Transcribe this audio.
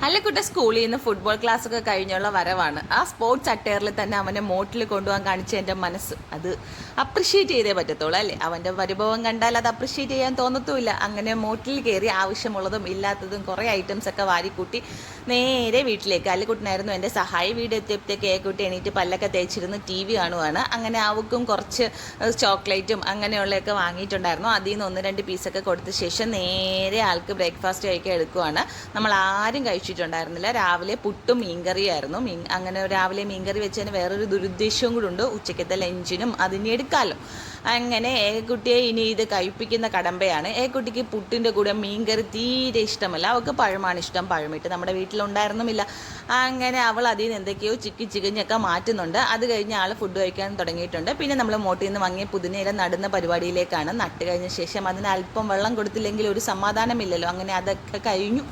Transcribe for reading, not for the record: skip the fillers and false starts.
അല്ലക്കുട്ട സ്കൂളിൽ നിന്ന് football class ഒക്കെ കഴിഞ്ഞുള്ള വരവാണ്. ആ സ്പോർട്സ് അറ്റയറിൽ തന്നെ അവനെ മോട്ടിൽ കൊണ്ടുപോകാൻ കാണിച്ച എൻ്റെ മനസ്സ് അത് അപ്രിഷ്യേറ്റ് ചെയ്തേ പറ്റത്തുള്ളൂ അല്ലേ. അവൻ്റെ പരിഭവം കണ്ടാൽ അത് അപ്രിഷ്യേറ്റ് ചെയ്യാൻ തോന്നത്തുമില്ല. അങ്ങനെ മോട്ടിൽ കയറി ആവശ്യമുള്ളതും ഇല്ലാത്തതും കുറേ ഐറ്റംസ് ഒക്കെ വാരിക്കൂട്ടി നേരെ വീട്ടിലേക്ക്. അല്ലുക്കുട്ടനായിരുന്നു എൻ്റെ സഹായി. വീട് എത്തിയപ്പോഴത്തേക്ക് ഏക്കുട്ടി എണീറ്റ് പല്ലൊക്കെ തേച്ചിരുന്ന് ടി വി കാണുവാണ്. അങ്ങനെ അവക്കും കുറച്ച് ചോക്ലേറ്റും അങ്ങനെയുള്ളതൊക്കെ വാങ്ങിയിട്ടുണ്ടായിരുന്നു. അതിൽ നിന്ന് 1-2 പീസൊക്കെ കൊടുത്ത ശേഷം നേരെ ആൾക്ക് ബ്രേക്ക്ഫാസ്റ്റ് കഴിക്കാൻ എടുക്കുവാണ്. നമ്മൾ ആരും കഴിച്ചിട്ടുണ്ടായിരുന്നില്ല. രാവിലെ പുട്ടും മീൻകറിയായിരുന്നു. അങ്ങനെ രാവിലെ മീൻകറി വെച്ചതിന് വേറൊരു ദുരുദ്ദേശവും കൂടെ ഉണ്ട്. ഉച്ചയ്ക്കത്തെ ലഞ്ചിനും അതിന് എടുക്കാമല്ലോ. അങ്ങനെ ഏകുട്ടിയെ ഇനി ഇത് കഴിപ്പിക്കുന്ന കടമ്പയാണ്. ഏകുട്ടിക്ക് പുട്ടിൻ്റെ കൂടെ മീൻകറി തീരെ ഇഷ്ടമല്ല. അവൾക്ക് പഴമാണ് ഇഷ്ടം. പഴമിട്ട് നമ്മുടെ വീട്ടിലുണ്ടായിരുന്നുമില്ല. അങ്ങനെ അവൾ അതിൽ നിന്ന് എന്തൊക്കെയോ ചിക്കിഞ്ഞൊക്കെ മാറ്റുന്നുണ്ട്. അത് കഴിഞ്ഞ് ആൾ ഫുഡ് കഴിക്കാൻ തുടങ്ങിയിട്ടുണ്ട്. പിന്നെ നമ്മൾ മോട്ടിൽ നിന്ന് വാങ്ങിയ പുതിനയില നടുന്ന പരിപാടിയിലേക്കാണ്. നട്ട് കഴിഞ്ഞ ശേഷം അതിന് അല്പം വെള്ളം കൊടുത്തില്ലെങ്കിൽ ഒരു സമാധാനമില്ലല്ലോ. അങ്ങനെ അതൊക്കെ കഴിഞ്ഞു.